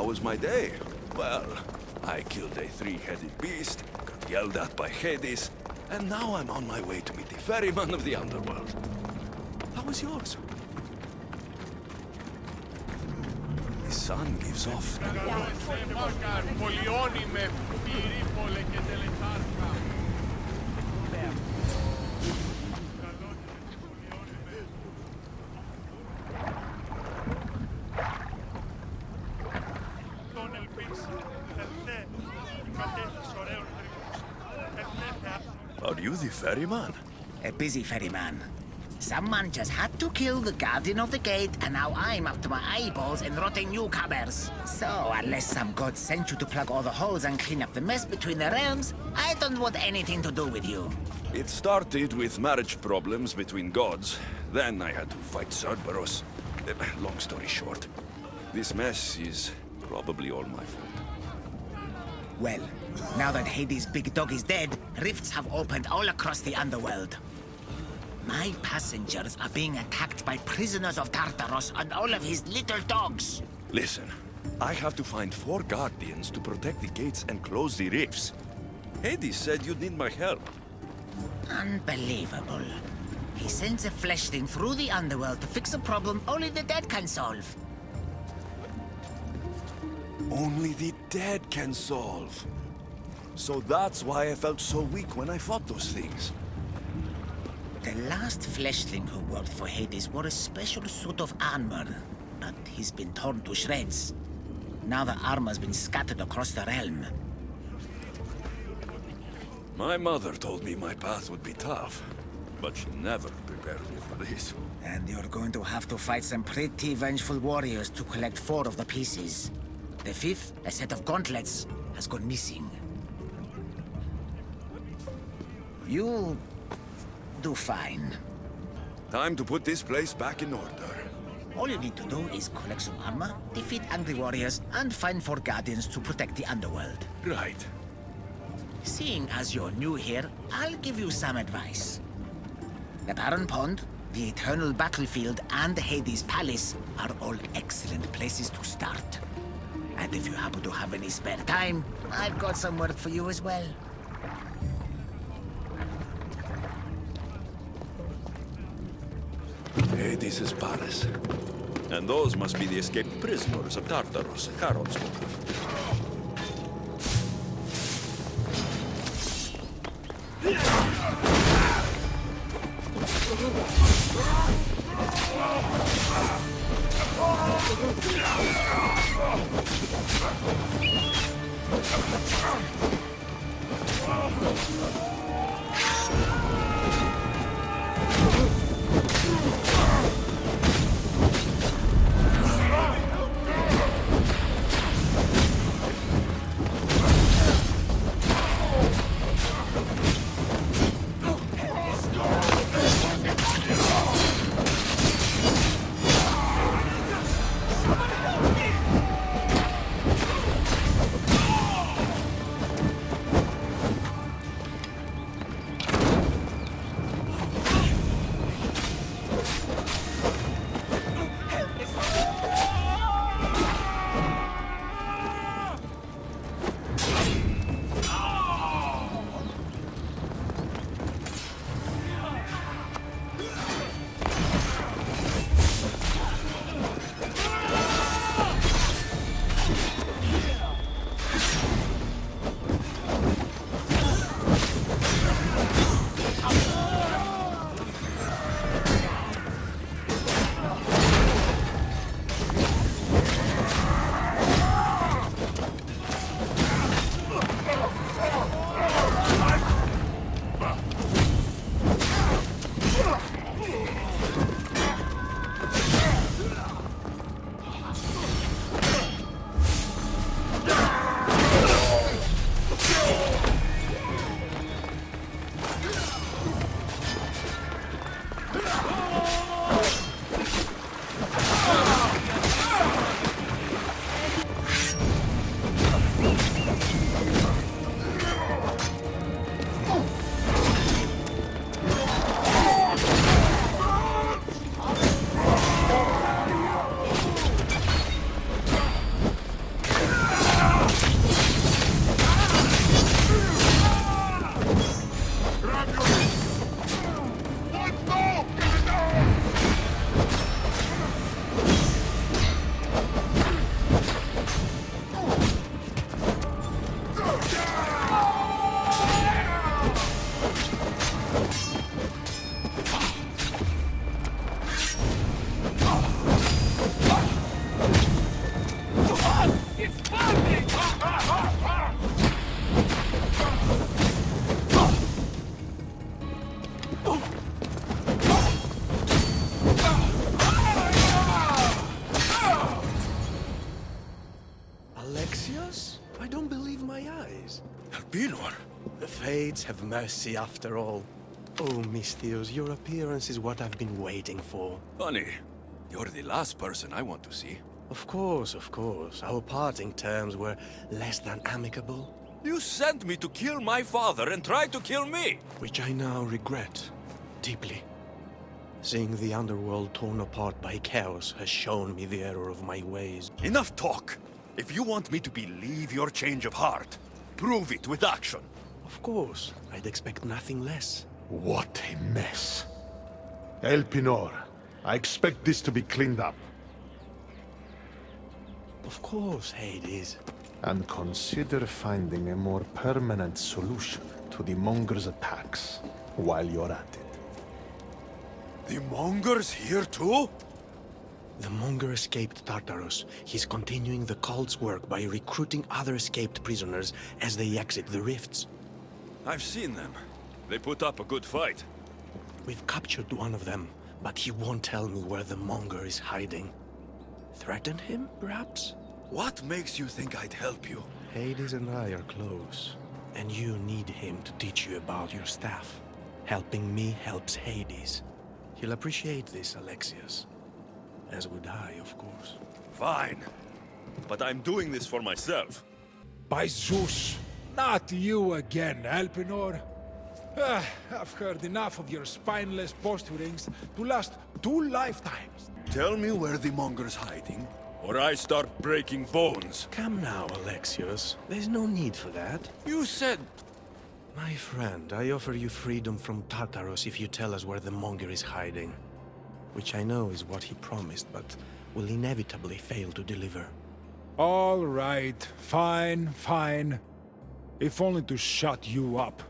how was my day? Well, I killed a three-headed beast, got yelled at by Hades, and now I'm on my way to meet the ferryman of the underworld. How was yours? The sun gives off. Are you the ferryman? A busy ferryman. Someone just had to kill the guardian of the gate, and now I'm up to my eyeballs in rotting newcomers. So, unless some god sent you to plug all the holes and clean up the mess between the realms, I don't want anything to do with you. It started with marriage problems between gods. Then I had to fight Cerberus. Long story short, this mess is probably all my fault. Well, now that Hades' big dog is dead, rifts have opened all across the underworld. My passengers are being attacked by prisoners of Tartarus and all of his little dogs. Listen, I have to find 4 guardians to protect the gates and close the rifts. Hades said you'd need my help. Unbelievable. He sends a fleshling through the underworld to fix a problem only the dead can solve. Only the dead can solve. So that's why I felt so weak when I fought those things. The last fleshling who worked for Hades wore a special suit of armor, but he's been torn to shreds. Now the armor's been scattered across the realm. My mother told me my path would be tough, but she never prepared me for this. And you're going to have to fight some pretty vengeful warriors to collect 4 of the pieces. The 5th, a set of gauntlets, has gone missing. You'll do fine. Time to put this place back in order. All you need to do is collect some armor, defeat angry warriors, and find 4 guardians to protect the underworld. Right. Seeing as you're new here, I'll give you some advice. The Barren Pond, the Eternal Battlefield, and Hades Palace are all excellent places to start. And if you happen to have any spare time, I've got some work for you as well. Hades' palace. And those must be the escaped prisoners of Tartarus Harold spoke of. Elpinor! The Fates have mercy after all. Oh, Misthios, your appearance is what I've been waiting for. Funny, you're the last person I want to see. Of course, of course. Our parting terms were less than amicable. You sent me to kill my father and tried to kill me! Which I now regret deeply. Seeing the underworld torn apart by chaos has shown me the error of my ways. Enough talk! If you want me to believe your change of heart, prove it with action. Of course, I'd expect nothing less. What a mess. Elpinor, I expect this to be cleaned up. Of course, Hades. And consider finding a more permanent solution to the Monger's attacks while you're at it. The Monger's here too? The Monger escaped Tartarus. He's continuing the cult's work by recruiting other escaped prisoners as they exit the rifts. I've seen them. They put up a good fight. We've captured one of them, but he won't tell me where the Monger is hiding. Threaten him, perhaps? What makes you think I'd help you? Hades and I are close, and you need him to teach you about your staff. Helping me helps Hades. He'll appreciate this, Alexios. As would I, of course. Fine. But I'm doing this for myself. By Zeus, not you again, Elpinor. I've heard enough of your spineless posturings to last 2 lifetimes. Tell me where the Monger's hiding, or I start breaking bones. Come now, Alexios. There's no need for that. You said... My friend, I offer you freedom from Tartarus if you tell us where the Monger is hiding. Which I know is what he promised, but will inevitably fail to deliver. All right, fine, fine. If only to shut you up.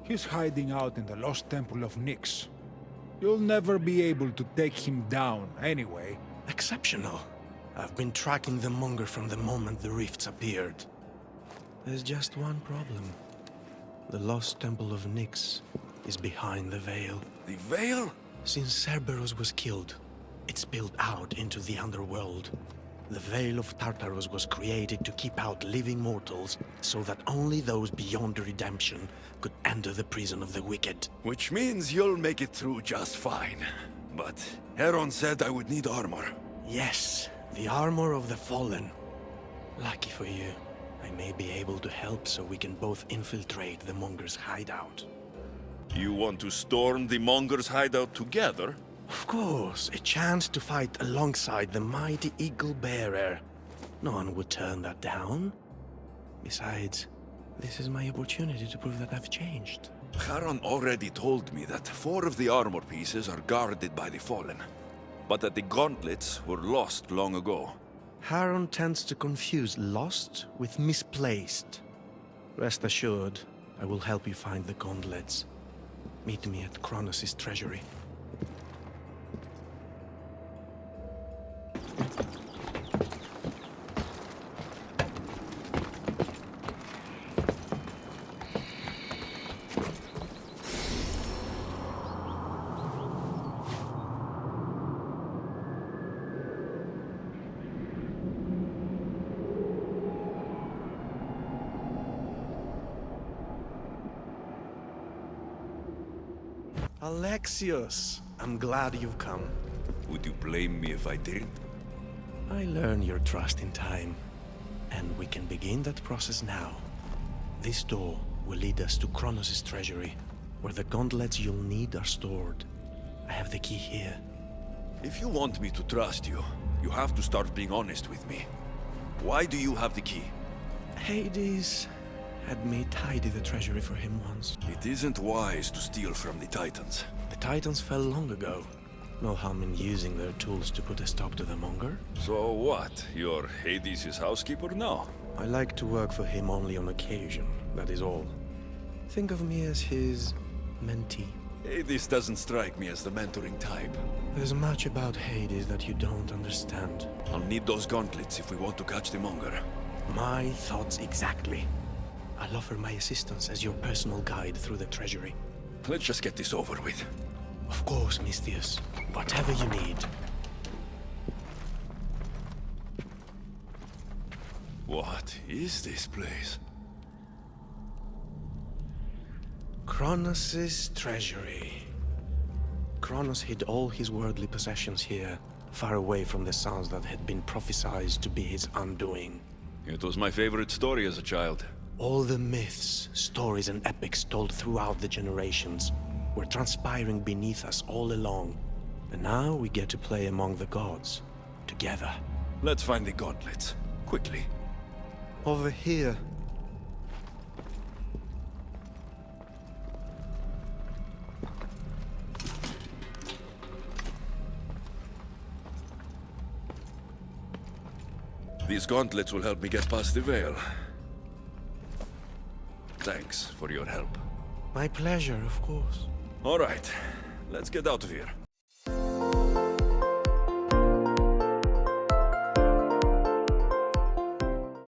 He's hiding out in the lost temple of Nyx. You'll never be able to take him down, anyway. Exceptional. I've been tracking the Monger from the moment the rifts appeared. There's just one problem. The lost temple of Nyx is behind the veil. The veil? Since Cerberus was killed, it spilled out into the underworld. The Veil of Tartarus was created to keep out living mortals, so that only those beyond redemption could enter the prison of the wicked. Which means you'll make it through just fine. But Heron said I would need armor. Yes, the armor of the fallen. Lucky for you, I may be able to help so we can both infiltrate the Monger's hideout. You want to storm the Monger's hideout together? Of course, a chance to fight alongside the mighty Eagle Bearer. No one would turn that down. Besides, this is my opportunity to prove that I've changed. Charon already told me that 4 of the armor pieces are guarded by the Fallen, but that the gauntlets were lost long ago. Haron tends to confuse lost with misplaced. Rest assured, I will help you find the gauntlets. Meet me at Kronos' treasury. Alexios, I'm glad you've come. Would you blame me if I didn't? I learn your trust in time, and we can begin that process now. This door will lead us to Kronos' treasury, where the gauntlets you'll need are stored. I have the key here. If you want me to trust you, you have to start being honest with me. Why do you have the key? Hades had me tidy the treasury for him once. It isn't wise to steal from the Titans. The Titans fell long ago. No harm in using their tools to put a stop to the Monger. So what? You're Hades' housekeeper now? I like to work for him only on occasion, that is all. Think of me as his mentee. Hades doesn't strike me as the mentoring type. There's much about Hades that you don't understand. I'll need those gauntlets if we want to catch the Monger. My thoughts exactly. I'll offer my assistance as your personal guide through the treasury. Let's just get this over with. Of course, Misthios. Whatever you need. What is this place? Kronos' treasury. Kronos hid all his worldly possessions here, far away from the sons that had been prophesied to be his undoing. It was my favorite story as a child. All the myths, stories, and epics told throughout the generations were transpiring beneath us all along. And now we get to play among the gods, together. Let's find the gauntlets, quickly. Over here. These gauntlets will help me get past the veil. Thanks for your help. My pleasure, of course. All right, let's get out of here.